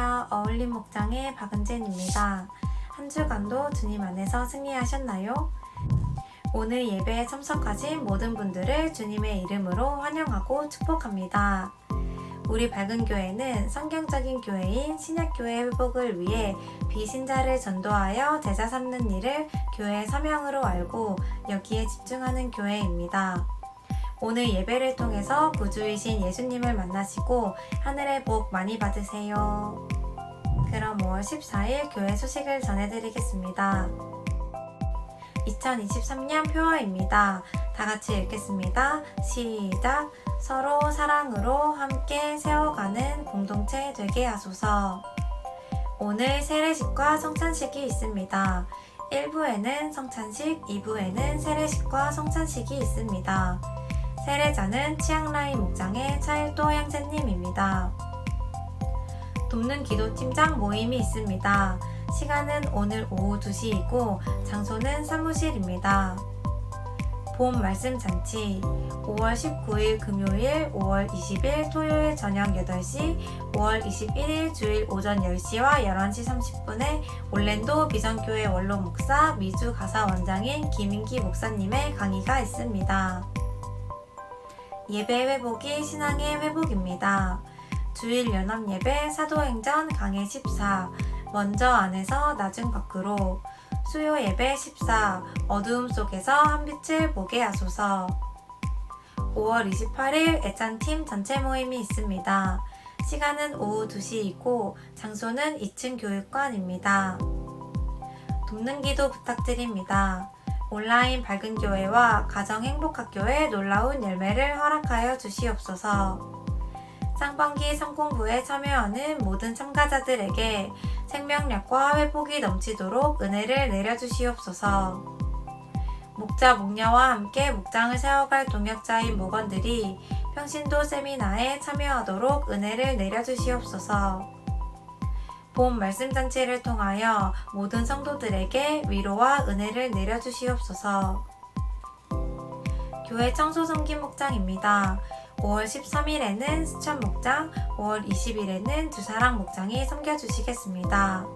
안녕하세요. 어울림 목장의 박은진입니다. 한 주간도 주님 안에서 승리하셨나요? 오늘 예배에 참석하신 모든 분들을 주님의 이름으로 환영하고 축복합니다. 우리 밝은 교회는 성경적인 교회인 신약교회 회복을 위해 비신자를 전도하여 제자 삼는 일을 교회의 사명으로 알고 여기에 집중하는 교회입니다. 오늘 예배를 통해서 구주이신 예수님을 만나시고 하늘의 복 많이 받으세요. 그럼 5월 14일 교회 소식을 전해드리겠습니다. 2023년 표어입니다. 다 같이 읽겠습니다. 시작! 서로 사랑으로 함께 세워가는 공동체 되게 하소서. 오늘 세례식과 성찬식이 있습니다. 1부에는 성찬식, 2부에는 세례식과 성찬식이 있습니다. 세례자는 치앙라이 목장의 차일도 형제님입니다. 돕는 기도팀장 모임이 있습니다. 시간은 오늘 오후 2시이고 장소는 사무실입니다. 봄 말씀 잔치 5월 19일 금요일, 5월 20일 토요일 저녁 8시, 5월 21일 주일 오전 10시와 11시 30분에 올랜도 비전교회 원로 목사 미주 가사 원장인 김인기 목사님의 강의가 있습니다. 예배 회복이 신앙의 회복입니다. 주일 연합 예배 사도행전 강해 14 먼저 안에서 나중 밖으로 수요 예배 14 어두움 속에서 한 빛을 보게 하소서. 5월 28일 애찬팀 전체 모임이 있습니다. 시간은 오후 2시이고 장소는 2층 교육관입니다. 돕는 기도 부탁드립니다. 온라인 밝은 교회와 가정 행복학교의 놀라운 열매를 허락하여 주시옵소서. 상반기 성공부에 참여하는 모든 참가자들에게 생명력과 회복이 넘치도록 은혜를 내려주시옵소서. 목자 목녀와 함께 목장을 세워갈 동역자인 목원들이 평신도 세미나에 참여하도록 은혜를 내려주시옵소서. 봄 말씀잔치를 통하여 모든 성도들에게 위로와 은혜를 내려주시옵소서. 교회 청소 섬김 목장입니다. 5월 13일에는 수천 목장, 5월 20일에는 두사랑 목장이 섬겨주시겠습니다.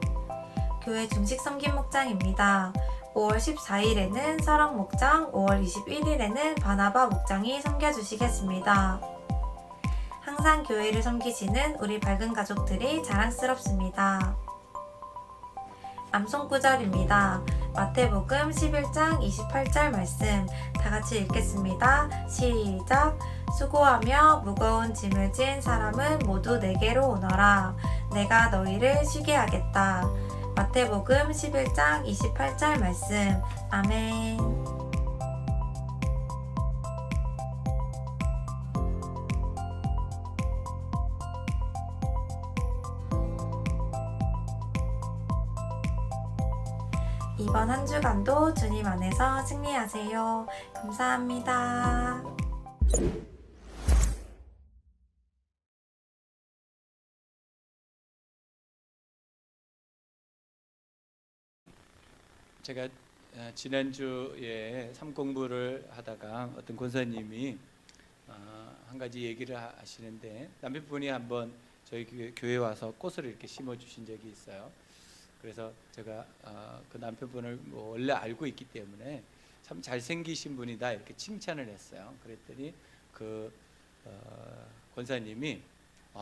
교회 중식 섬김 목장입니다. 5월 14일에는 서랑 목장, 5월 21일에는 바나바 목장이 섬겨주시겠습니다. 항상 교회를 섬기시는 우리 밝은 가족들이 자랑스럽습니다. 암송 구절입니다. 마태복음 11장 28절 말씀 다 같이 읽겠습니다. 시작! 수고하며 무거운 짐을 진 사람은 모두 내게로 오너라. 내가 너희를 쉬게 하겠다. 마태복음 11장 28절 말씀. 아멘. 이번 한 주간도 주님 안에서 승리하세요. 감사합니다. 제가 지난주에 삼공부를 하다가 어떤 권사님이 한 가지 얘기를 하시는데 남편분이 한번 저희 교회에 와서 꽃을 이렇게 심어주신 적이 있어요. 그래서 제가 그 남편분을 원래 알고 있기 때문에 참 잘생기신 분이다 이렇게 칭찬을 했어요. 그랬더니 그 권사님이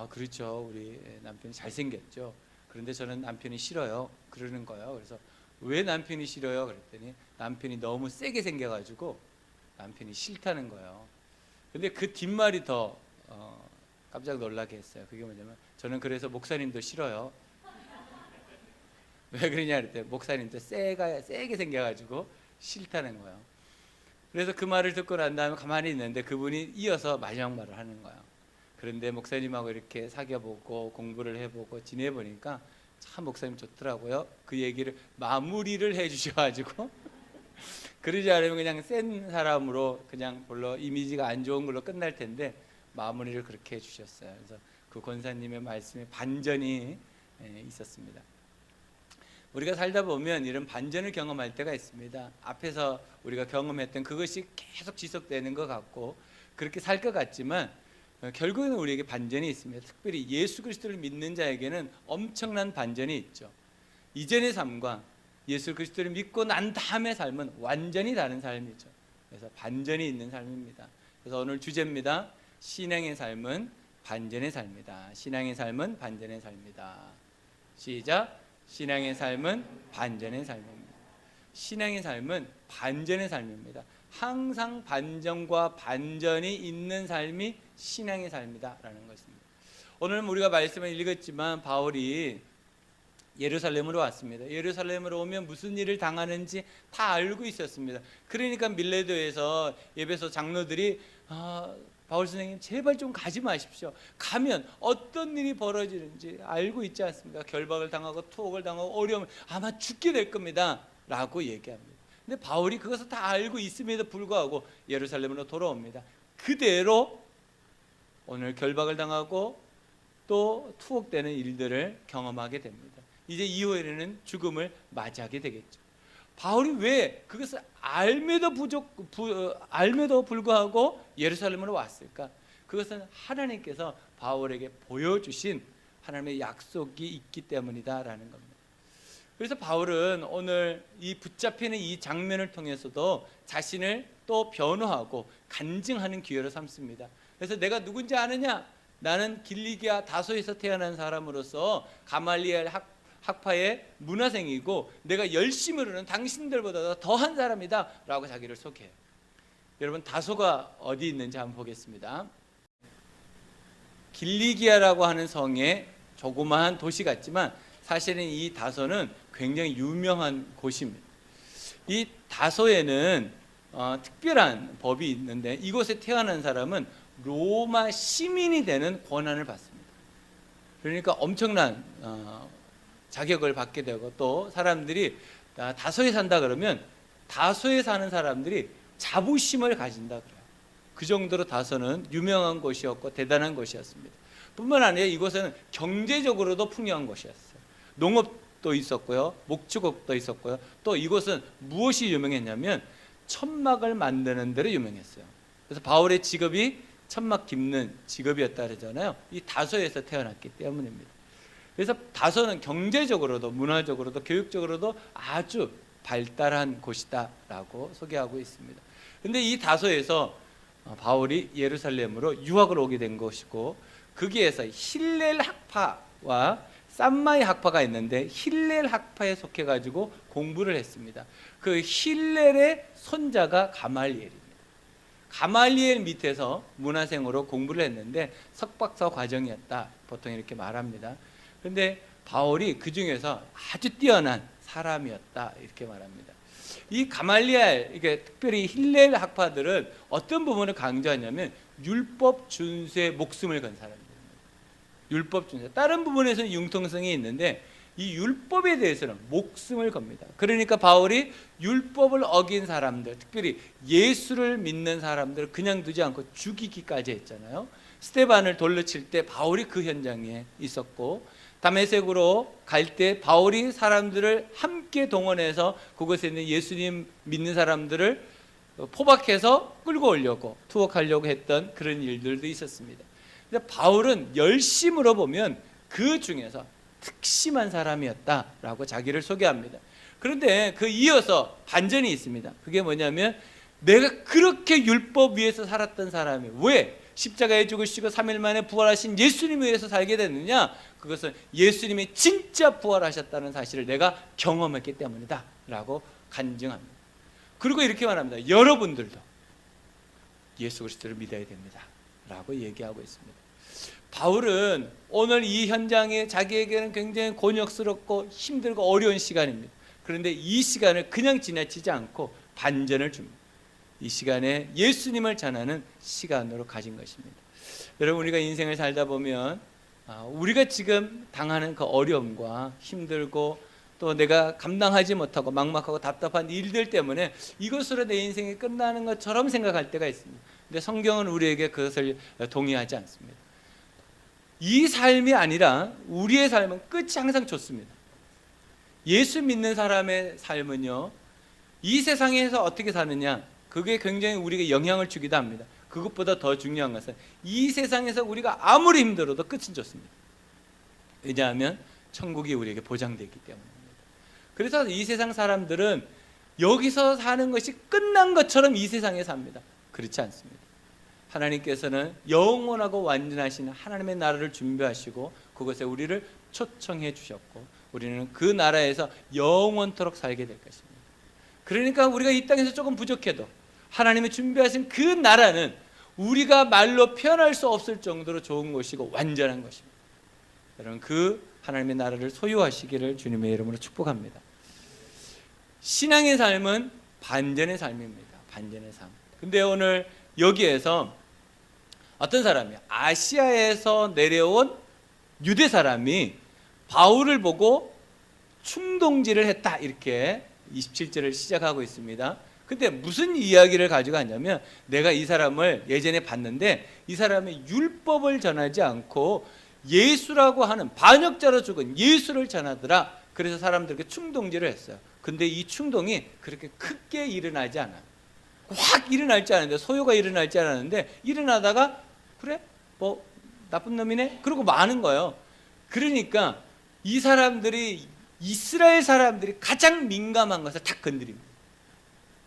그렇죠, 우리 남편이 잘생겼죠. 그런데 저는 남편이 싫어요 그러는 거예요. 그래서 왜 남편이 싫어요? 그랬더니 남편이 너무 세게 생겨가지고 남편이 싫다는 거예요. 근데 그 뒷말이 더 깜짝 놀라게 했어요. 그게 뭐냐면 저는 그래서 목사님도 싫어요. 왜 그러냐 그랬더니 목사님도 세게 생겨가지고 싫다는 거예요. 그래서 그 말을 듣고 난 다음에 가만히 있는데 그분이 이어서 마지막 말을 하는 거예요. 그런데 목사님하고 이렇게 사귀어보고 공부를 해보고 지내보니까 참 목사님 좋더라고요. 그 얘기를 마무리를 해주셔가지고 그러지 않으면 그냥 센 사람으로 그냥 별로 이미지가 안 좋은 걸로 끝날 텐데 마무리를 그렇게 해주셨어요. 그래서 그 권사님의 말씀에 반전이 있었습니다. 우리가 살다 보면 이런 반전을 경험할 때가 있습니다. 앞에서 우리가 경험했던 그것이 계속 지속되는 것 같고 그렇게 살 것 같지만 결국은 우리에게 반전이 있습니다. 특별히 예수 그리스도를 믿는 자에게는 엄청난 반전이 있죠. 이전의 삶과 예수 그리스도를 믿고 난 다음의 삶은 완전히 다른 삶이죠. 그래서 반전이 있는 삶입니다. 그래서 오늘 주제입니다. 신앙의 삶은 반전의 삶이다. 신앙의 삶은 반전의 삶이다. 시작. 신앙의 삶은 반전의 삶입니다. 신앙의 삶은 반전의 삶입니다. 항상 반전과 반전이 있는 삶이 신앙의 삶이다라는 것입니다. 오늘 우리가 말씀을 읽었지만 바울이 예루살렘으로 왔습니다. 예루살렘으로 오면 무슨 일을 당하는지 다 알고 있었습니다. 그러니까 밀레도에서 에베소 장로들이 바울 선생님 제발 좀 가지 마십시오. 가면 어떤 일이 벌어지는지 알고 있지 않습니까? 결박을 당하고 투옥을 당하고 어려움을 아마 죽게 될 겁니다 라고 얘기합니다. 근데 바울이 그것을 다 알고 있음에도 불구하고 예루살렘으로 돌아옵니다. 그대로 오늘 결박을 당하고 또 투옥되는 일들을 경험하게 됩니다. 이제 이후에는 죽음을 맞이하게 되겠죠. 바울이 왜 그것을 알매도 불구하고 예루살렘으로 왔을까? 그것은 하나님께서 바울에게 보여주신 하나님의 약속이 있기 때문이다라는 겁니다. 그래서 바울은 오늘 이 붙잡히는 이 장면을 통해서도 자신을 또 변호하고 간증하는 기회로 삼습니다. 그래서 내가 누군지 아느냐? 나는 길리기아 다소에서 태어난 사람으로서 가말리엘 학파의 문화생이고 내가 열심으로는 당신들보다 더한 사람이다 라고 자기를 소개해요. 여러분 다소가 어디 있는지 한번 보겠습니다. 길리기아라고 하는 성에 조그마한 도시 같지만 사실은 이 다소는 굉장히 유명한 곳입니다. 이 다소에는 특별한 법이 있는데 이곳에 태어난 사람은 로마 시민이 되는 권한을 받습니다. 그러니까 엄청난 자격을 받게 되고 또 사람들이 다소에 산다 그러면 다소에 사는 사람들이 자부심을 가진다 그래요. 그 정도로 다소는 유명한 곳이었고 대단한 곳이었습니다. 뿐만 아니라 이곳은 경제적으로도 풍요한 곳이었어요. 농업도 있었고요, 목축업도 있었고요. 또 이곳은 무엇이 유명했냐면 천막을 만드는 데로 유명했어요. 그래서 바울의 직업이 천막 깁는 직업이었다 그러잖아요. 이 다소에서 태어났기 때문입니다. 그래서 다소는 경제적으로도 문화적으로도 교육적으로도 아주 발달한 곳이다라고 소개하고 있습니다. 그런데 이 다소에서 바울이 예루살렘으로 유학을 오게 된 것이고 거기에서 힐렐 학파와 쌈마이 학파가 있는데 힐렐 학파에 속해가지고 공부를 했습니다. 그 힐렐의 손자가 가말리엘입니다. 가말리엘 밑에서 문화생으로 공부를 했는데 석박사 과정이었다 보통 이렇게 말합니다. 그런데 바울이 그 중에서 아주 뛰어난 사람이었다 이렇게 말합니다. 이 가말리엘, 이게 특별히 힐렐 학파들은 어떤 부분을 강조하냐면 율법 준수에 목숨을 건 사람입니다. 율법 준수. 다른 부분에서는 융통성이 있는데 이 율법에 대해서는 목숨을 겁니다. 그러니까 바울이 율법을 어긴 사람들, 특별히 예수를 믿는 사람들을 그냥 두지 않고 죽이기까지 했잖아요. 스데반을 돌로 칠 때 바울이 그 현장에 있었고 다메섹으로 갈 때 바울이 사람들을 함께 동원해서 그곳에 있는 예수님 믿는 사람들을 포박해서 끌고 오려고 투옥하려고 했던 그런 일들도 있었습니다. 근데 바울은 열심으로 보면 그 중에서 특심한 사람이었다라고 자기를 소개합니다. 그런데 그 이어서 반전이 있습니다. 그게 뭐냐면 내가 그렇게 율법 위에서 살았던 사람이 왜 십자가에 죽으시고 3일 만에 부활하신 예수님 위해서 살게 됐느냐? 그것은 예수님이 진짜 부활하셨다는 사실을 내가 경험했기 때문이다 라고 간증합니다. 그리고 이렇게 말합니다. 여러분들도 예수 그리스도를 믿어야 됩니다 라고 얘기하고 있습니다. 바울은 오늘 이 현장에 자기에게는 굉장히 곤욕스럽고 힘들고 어려운 시간입니다. 그런데 이 시간을 그냥 지나치지 않고 반전을 줍니다. 이 시간에 예수님을 전하는 시간으로 가진 것입니다. 여러분 우리가 인생을 살다 보면 우리가 지금 당하는 그 어려움과 힘들고 또 내가 감당하지 못하고 막막하고 답답한 일들 때문에 이것으로 내 인생이 끝나는 것처럼 생각할 때가 있습니다. 근데 성경은 우리에게 그것을 동의하지 않습니다. 이 삶이 아니라 우리의 삶은 끝이 항상 좋습니다. 예수 믿는 사람의 삶은요, 이 세상에서 어떻게 사느냐, 그게 굉장히 우리에게 영향을 주기도 합니다. 그것보다 더 중요한 것은 이 세상에서 우리가 아무리 힘들어도 끝은 좋습니다. 왜냐하면 천국이 우리에게 보장되기 때문입니다. 그래서 이 세상 사람들은 여기서 사는 것이 끝난 것처럼 이 세상에 삽니다. 그렇지 않습니다. 하나님께서는 영원하고 완전하신 하나님의 나라를 준비하시고 그것에 우리를 초청해 주셨고 우리는 그 나라에서 영원토록 살게 될 것입니다. 그러니까 우리가 이 땅에서 조금 부족해도 하나님이 준비하신 그 나라는 우리가 말로 표현할 수 없을 정도로 좋은 것이고 완전한 것입니다. 여러분 그 하나님의 나라를 소유하시기를 주님의 이름으로 축복합니다. 신앙의 삶은 반전의 삶입니다. 반전의 삶. 근데 오늘 여기에서 어떤 사람이 아시아에서 내려온 유대 사람이 바울을 보고 충동질을 했다 이렇게 27절을 시작하고 있습니다. 근데 무슨 이야기를 가지고 왔냐면 내가 이 사람을 예전에 봤는데 이 사람이 율법을 전하지 않고 예수라고 하는 반역자로 죽은 예수를 전하더라. 그래서 사람들에게 충동질을 했어요. 근데 이 충동이 그렇게 크게 일어나지 않아요. 확 일어날지 않았는데 소요가 일어날지 않았는데 일어나다가 그래? 뭐 나쁜 놈이네? 그러고 마는 거예요. 그러니까 이 사람들이 이스라엘 사람들이 가장 민감한 것을 탁 건드립니다.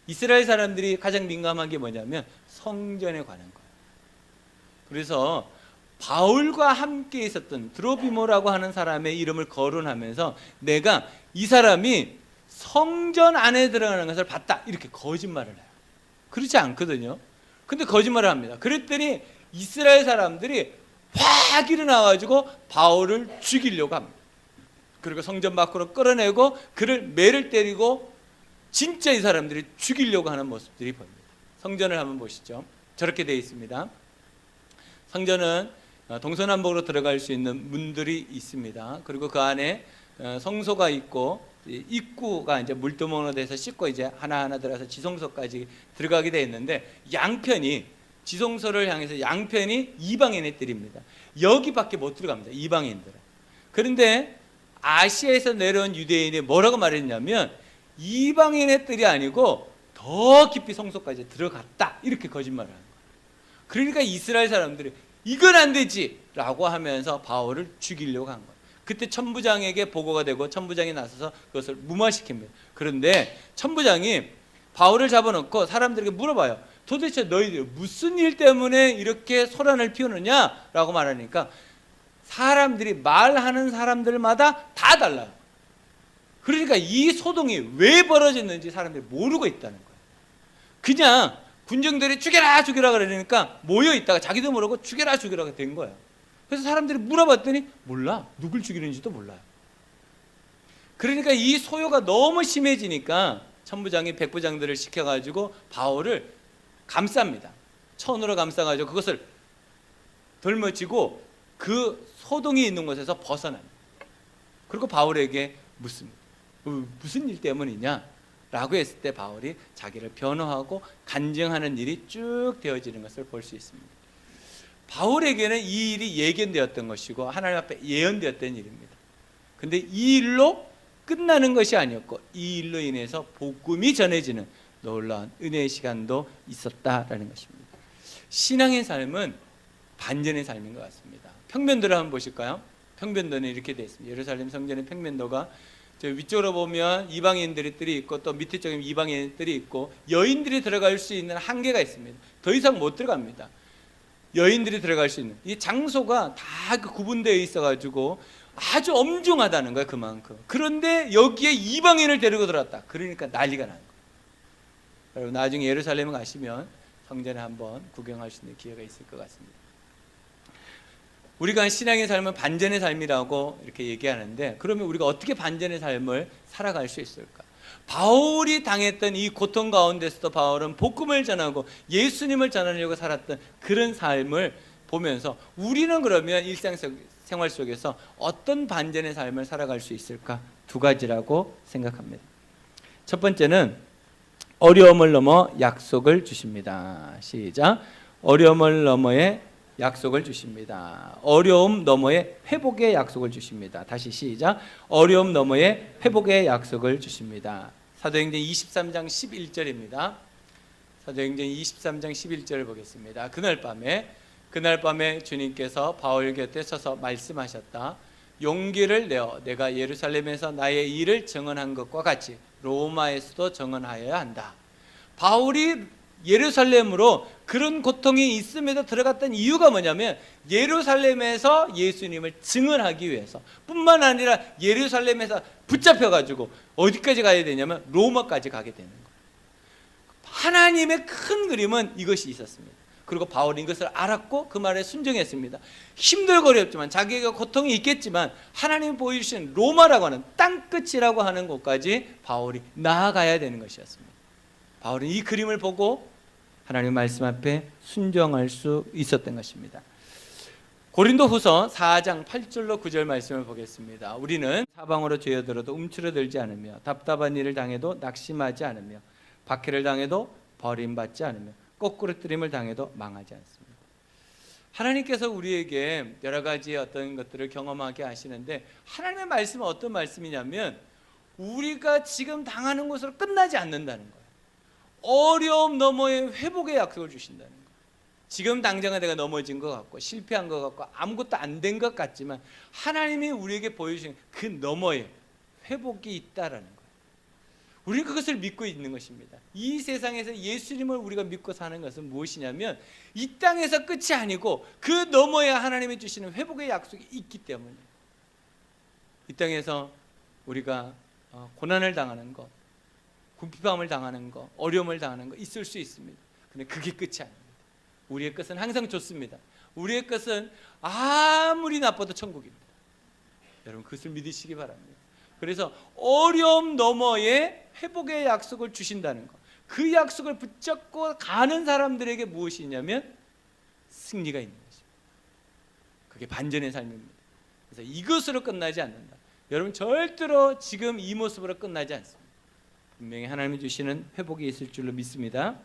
이스라엘 사람들이 가장 민감한 게 뭐냐면 성전에 관한 거예요. 그래서 바울과 함께 있었던 드로비모라고 하는 사람의 이름을 거론하면서 내가 이 사람이 성전 안에 들어가는 것을 봤다 이렇게 거짓말을 해요. 그렇지 않거든요. 근데 거짓말을 합니다. 그랬더니 이스라엘 사람들이 확 일어나가지고 바울을 죽이려고 합니다. 그리고 성전 밖으로 끌어내고 그를 매를 때리고 진짜 이 사람들이 죽이려고 하는 모습들이 보입니다. 성전을 한번 보시죠. 저렇게 되어 있습니다. 성전은 동서남북으로 들어갈 수 있는 문들이 있습니다. 그리고 그 안에 성소가 있고 입구가 이제 물두멍으로 돼서 씻고 이제 하나하나 들어가서 지성소까지 들어가게 되어 있는데 양편이 지성소를 향해서 양편이 이방인의 뜰입니다. 여기밖에 못 들어갑니다. 이방인들은. 그런데 아시아에서 내려온 유대인이 뭐라고 말했냐면 이방인의 뜰이 아니고 더 깊이 성소까지 들어갔다 이렇게 거짓말을 하는 거예요. 그러니까 이스라엘 사람들이 이건 안 되지 라고 하면서 바울을 죽이려고 한 거예요. 그때 천부장에게 보고가 되고 천부장이 나서서 그것을 무마시킵니다. 그런데 천부장이 바울을 잡아놓고 사람들에게 물어봐요. 도대체 너희들 무슨 일 때문에 이렇게 소란을 피우느냐 라고 말하니까 사람들이 말하는 사람들마다 다 달라요. 그러니까 이 소동이 왜 벌어졌는지 사람들이 모르고 있다는 거예요. 그냥 군정들이 죽여라 죽여라 그러니까 모여 있다가 자기도 모르고 죽여라 죽여라가 된 거예요. 그래서 사람들이 물어봤더니 몰라. 누굴 죽이는지도 몰라요. 그러니까 이 소요가 너무 심해지니까 천부장이 백부장들을 시켜가지고 바울을 감쌉니다. 천으로 감싸가지고 그것을 덜머지고 그 소동이 있는 곳에서 벗어납니다. 그리고 바울에게 묻습니다. 무슨 일 때문이냐? 라고 했을 때 바울이 자기를 변호하고 간증하는 일이 쭉 되어지는 것을 볼 수 있습니다. 바울에게는 이 일이 예견되었던 것이고 하나님 앞에 예언되었던 일입니다. 근데 이 일로 끝나는 것이 아니었고 이 일로 인해서 복음이 전해지는 놀라운 은혜의 시간도 있었다라는 것입니다. 신앙의 삶은 반전의 삶인 것 같습니다. 평면도를 한번 보실까요? 평면도는 이렇게 되어 있습니다. 예루살렘 성전의 평면도가 저 위쪽으로 보면 이방인들의 뜰이 있고 또 밑에 쪽에 이방인의 뜰이 있고 여인들이 들어갈 수 있는 한계가 있습니다. 더 이상 못 들어갑니다. 여인들이 들어갈 수 있는 이 장소가 다 구분되어 있어가지고 아주 엄중하다는 거예요. 그만큼. 그런데 여기에 이방인을 데리고 들어왔다. 그러니까 난리가 나는 거예요. 여러분 나중에 예루살렘에 가시면 성전에 한번 구경할 수 있는 기회가 있을 것 같습니다. 우리가 신앙의 삶은 반전의 삶이라고 이렇게 얘기하는데 그러면 우리가 어떻게 반전의 삶을 살아갈 수 있을까? 바울이 당했던 이 고통 가운데서도 바울은 복음을 전하고 예수님을 전하려고 살았던 그런 삶을 보면서 우리는 그러면 일상생활 속에서 어떤 반전의 삶을 살아갈 수 있을까? 두 가지라고 생각합니다. 첫 번째는 어려움을 넘어 약속을 주십니다. 시작. 어려움을 넘어에 약속을 주십니다. 어려움 너머에 회복의 약속을 주십니다. 다시 시작. 어려움 너머에 회복의 약속을 주십니다. 사도행전 23장 11절입니다. 사도행전 23장 11절을 보겠습니다. 그날 밤에 주님께서 바울 곁에 서서 말씀하셨다. 용기를 내어 내가 예루살렘에서 나의 일을 증언한 것과 같이 로마에서도 증언하여야 한다. 바울이 예루살렘으로 그런 고통이 있음에도 들어갔던 이유가 뭐냐면 예루살렘에서 예수님을 증언하기 위해서 뿐만 아니라 예루살렘에서 붙잡혀가지고 어디까지 가야 되냐면 로마까지 가게 되는 거예요. 하나님의 큰 그림은 이것이 있었습니다. 그리고 바울은 이것을 알았고 그 말에 순종했습니다. 힘들고 어렵지만 자기가 고통이 있겠지만 하나님이 보여주신 로마라고 하는 땅끝이라고 하는 곳까지 바울이 나아가야 되는 것이었습니다. 바울은 이 그림을 보고 하나님의 말씀 앞에 순종할 수 있었던 것입니다. 고린도후서 4장 8절로 9절 말씀을 보겠습니다. 우리는 사방으로 죄어들어도 움츠러들지 않으며 답답한 일을 당해도 낙심하지 않으며 박해를 당해도 버림받지 않으며 거꾸로뜨림을 당해도 망하지 않습니다. 하나님께서 우리에게 여러 가지 어떤 것들을 경험하게 하시는데 하나님의 말씀은 어떤 말씀이냐면 우리가 지금 당하는 것으로 끝나지 않는다는 거예요. 어려움 너머의 회복의 약속을 주신다는 거예요. 지금 당장은 내가 넘어진 것 같고 실패한 것 같고 아무것도 안 된 것 같지만 하나님이 우리에게 보여주신 그 너머에 회복이 있다라는 거예요. 우리는 그것을 믿고 있는 것입니다. 이 세상에서 예수님을 우리가 믿고 사는 것은 무엇이냐면 이 땅에서 끝이 아니고 그 너머에 하나님이 주시는 회복의 약속이 있기 때문이에요. 이 땅에서 우리가 고난을 당하는 것, 궁핍함을 당하는 것, 어려움을 당하는 것 있을 수 있습니다. 근데 그게 끝이 아닙니다. 우리의 끝은 항상 좋습니다. 우리의 끝은 아무리 나빠도 천국입니다. 여러분 그것을 믿으시기 바랍니다. 그래서 어려움 너머에 회복의 약속을 주신다는 것, 그 약속을 붙잡고 가는 사람들에게 무엇이 있냐면 승리가 있는 것입니다. 그게 반전의 삶입니다. 그래서 이것으로 끝나지 않는다. 여러분 절대로 지금 이 모습으로 끝나지 않습니다. 분명히 하나님이 주시는 회복이 있을 줄로 믿습니다.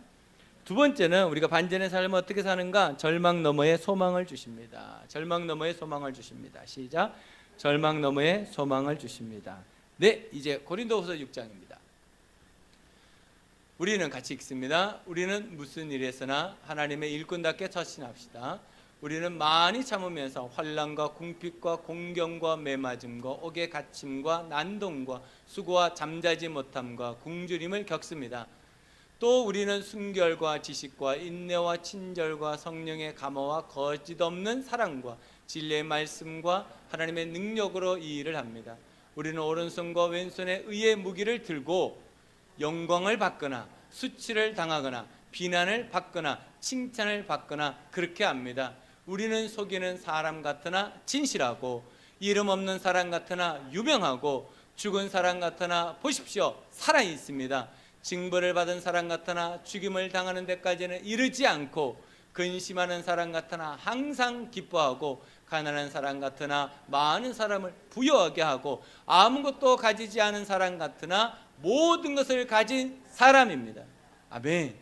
두 번째는 우리가 반전의 삶을 어떻게 사는가? 절망 너머에 소망을 주십니다. 절망 너머에 소망을 주십니다. 시작. 절망 너머에 소망을 주십니다. 네, 이제 고린도후서 6장입니다. 우리는 같이 읽습니다. 우리는 무슨 일에서나 하나님의 일꾼답게 처신합시다. 우리는 많이 참으면서 환난과 궁핍과 공경과 매맞음과 옥에 갇힘과 난동과 수고와 잠자지 못함과 굶주림을 겪습니다. 또 우리는 순결과 지식과 인내와 친절과 성령의 감화와 거짓 없는 사랑과 진리의 말씀과 하나님의 능력으로 이 일을 합니다. 우리는 오른손과 왼손에 의의 무기를 들고 영광을 받거나 수치를 당하거나 비난을 받거나 칭찬을 받거나 그렇게 합니다. 우리는 속이는 사람 같으나 진실하고 이름 없는 사람 같으나 유명하고 죽은 사람 같으나 보십시오 살아 있습니다. 징벌을 받은 사람 같으나 죽임을 당하는 데까지는 이르지 않고 근심하는 사람 같으나 항상 기뻐하고 가난한 사람 같으나 많은 사람을 부유하게 하고 아무것도 가지지 않은 사람 같으나 모든 것을 가진 사람입니다. 아멘.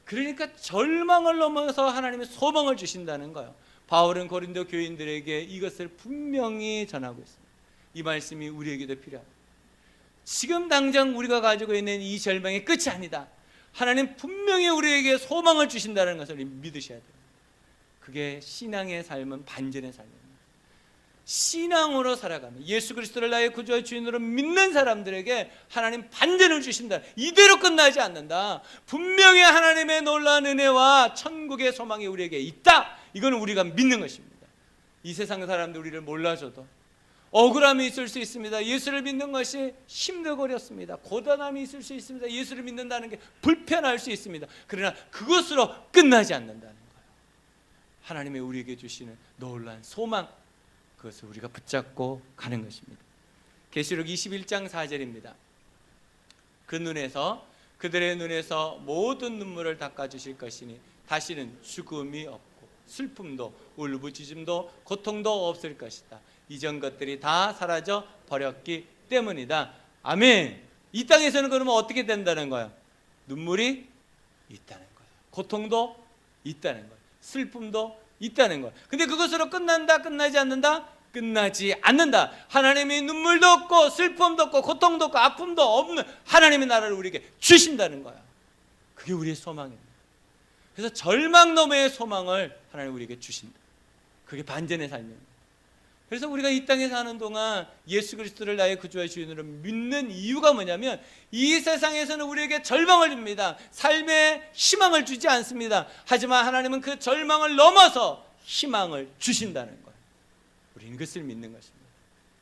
그러니까 절망을 넘어서 하나님의 소망을 주신다는 거예요. 바울은 고린도 교인들에게 이것을 분명히 전하고 있습니다. 이 말씀이 우리에게도 필요합니다. 지금 당장 우리가 가지고 있는 이 절망의 끝이 아니다. 하나님 분명히 우리에게 소망을 주신다는 것을 믿으셔야 돼요. 그게 신앙의 삶은 반전의 삶입니다. 신앙으로 살아가는 예수 그리스도를 나의 구주와 주인으로 믿는 사람들에게 하나님 반전을 주신다. 이대로 끝나지 않는다. 분명히 하나님의 놀라운 은혜와 천국의 소망이 우리에게 있다. 이거는 우리가 믿는 것입니다. 이 세상 사람들 우리를 몰라줘도 억울함이 있을 수 있습니다. 예수를 믿는 것이 힘들고 어렵습니다. 고단함이 있을 수 있습니다. 예수를 믿는다는 게 불편할 수 있습니다. 그러나 그것으로 끝나지 않는다는 거예요. 하나님의 우리에게 주시는 놀라운 소망, 그것을 우리가 붙잡고 가는 것입니다. 계시록 21장 4절입니다. 그들의 눈에서 모든 눈물을 닦아주실 것이니 다시는 죽음이 없고 슬픔도 울부짖음도 고통도 없을 것이다. 이전 것들이 다 사라져 버렸기 때문이다. 아멘. 이 땅에서는 그러면 어떻게 된다는 거예요? 눈물이 있다는 거예요. 고통도 있다는 거예요. 슬픔도 있다는 거예요. 근데 그것으로 끝난다? 끝나지 않는다? 끝나지 않는다. 하나님이 눈물도 없고 슬픔도 없고 고통도 없고 아픔도 없는 하나님의 나라를 우리에게 주신다는 거예요. 그게 우리의 소망입니다. 그래서 절망 너머의 소망을 하나님 우리에게 주신다. 그게 반전의 삶입니다. 그래서 우리가 이 땅에 사는 동안 예수 그리스도를 나의 구주와 주인으로 믿는 이유가 뭐냐면 이 세상에서는 우리에게 절망을 줍니다. 삶에 희망을 주지 않습니다. 하지만 하나님은 그 절망을 넘어서 희망을 주신다는 거예요. 우리는 그것을 믿는 것입니다.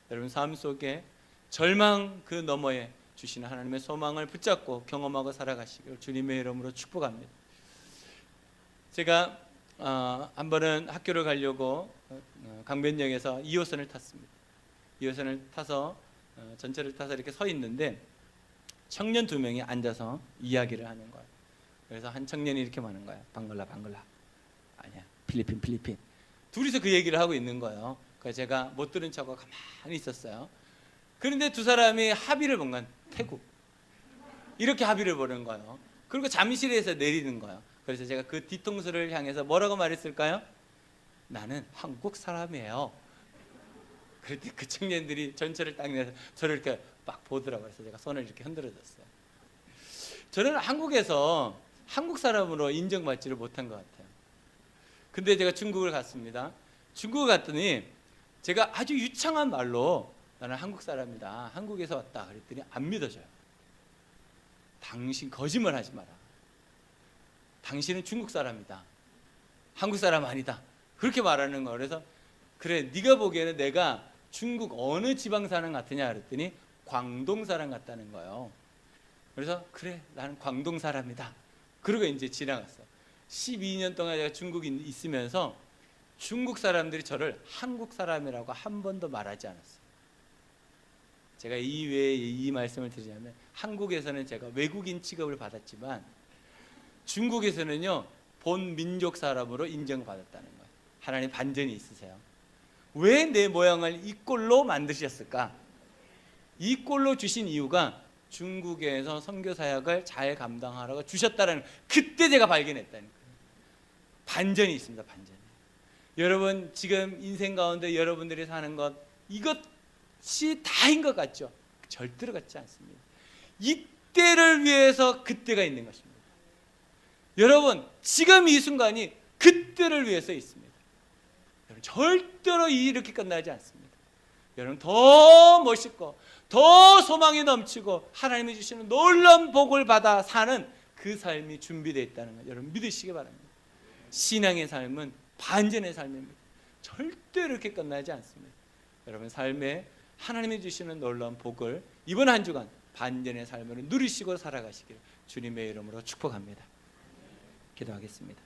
여러분 삶 속에 절망 그 너머에 주시는 하나님의 소망을 붙잡고 경험하고 살아가시길 주님의 이름으로 축복합니다. 제가 한 번은 학교를 가려고 강변역에서 2호선을 탔습니다. 2호선을 타서 전철을 타서 이렇게 서 있는데 청년 2명이 앉아서 이야기를 하는 거예요. 그래서 한 청년이 이렇게 말하는 거예요. 방글라 아니야, 필리핀. 둘이서 그 얘기를 하고 있는 거예요. 그래서 제가 못 들은 척하고 가만히 있었어요. 그런데 두 사람이 합의를 본 건 태국, 이렇게 합의를 보는 거예요. 그리고 잠실에서 내리는 거예요. 그래서 제가 그 뒤통수를 향해서 뭐라고 말했을까요? 나는 한국 사람이에요. 그랬더니 그 청년들이 전철을 딱 내서 저를 이렇게 막 보더라고요. 그래서 제가 손을 이렇게 흔들어줬어요. 저는 한국에서 한국 사람으로 인정받지를 못한 것 같아요. 근데 제가 중국을 갔습니다. 중국을 갔더니 제가 아주 유창한 말로 나는 한국 사람이다, 한국에서 왔다 그랬더니 안 믿어져요. 당신 거짓말 하지 마라. 당신은 중국 사람이다, 한국 사람 아니다, 그렇게 말하는 거예요. 그래서 그래, 네가 보기에는 내가 중국 어느 지방 사람 같으냐 그랬더니 광동 사람 같다는 거예요. 그래서 그래, 나는 광동 사람이다, 그러고 이제 지나갔어요. 12년 동안 제가 중국에 있으면서 중국 사람들이 저를 한국 사람이라고 한 번도 말하지 않았어요. 제가 이 외에 이 말씀을 드리자면 한국에서는 제가 외국인 취급을 받았지만 중국에서는요 본 민족 사람으로 인정받았다는 거예요. 하나님 반전이 있으세요. 왜 내 모양을 이 꼴로 만드셨을까? 이 꼴로 주신 이유가 중국에서 선교 사역을 잘 감당하라고 주셨다는, 그때 제가 발견했다는 거예요. 반전이 있습니다. 반전이. 여러분 지금 인생 가운데 여러분들이 사는 것, 이것이 다인 것 같죠? 절대로 같지 않습니다. 이때를 위해서 그때가 있는 것입니다. 여러분 지금 이 순간이 그때를 위해서 있습니다. 여러분 절대로 이렇게 끝나지 않습니다. 여러분 더 멋있고 더 소망이 넘치고 하나님이 주시는 놀라운 복을 받아 사는 그 삶이 준비되어 있다는 것 여러분 믿으시기 바랍니다. 신앙의 삶은 반전의 삶입니다. 절대 이렇게 끝나지 않습니다. 여러분 삶에 하나님이 주시는 놀라운 복을 이번 한 주간 반전의 삶을 누리시고 살아가시길 주님의 이름으로 축복합니다. 기도하겠습니다.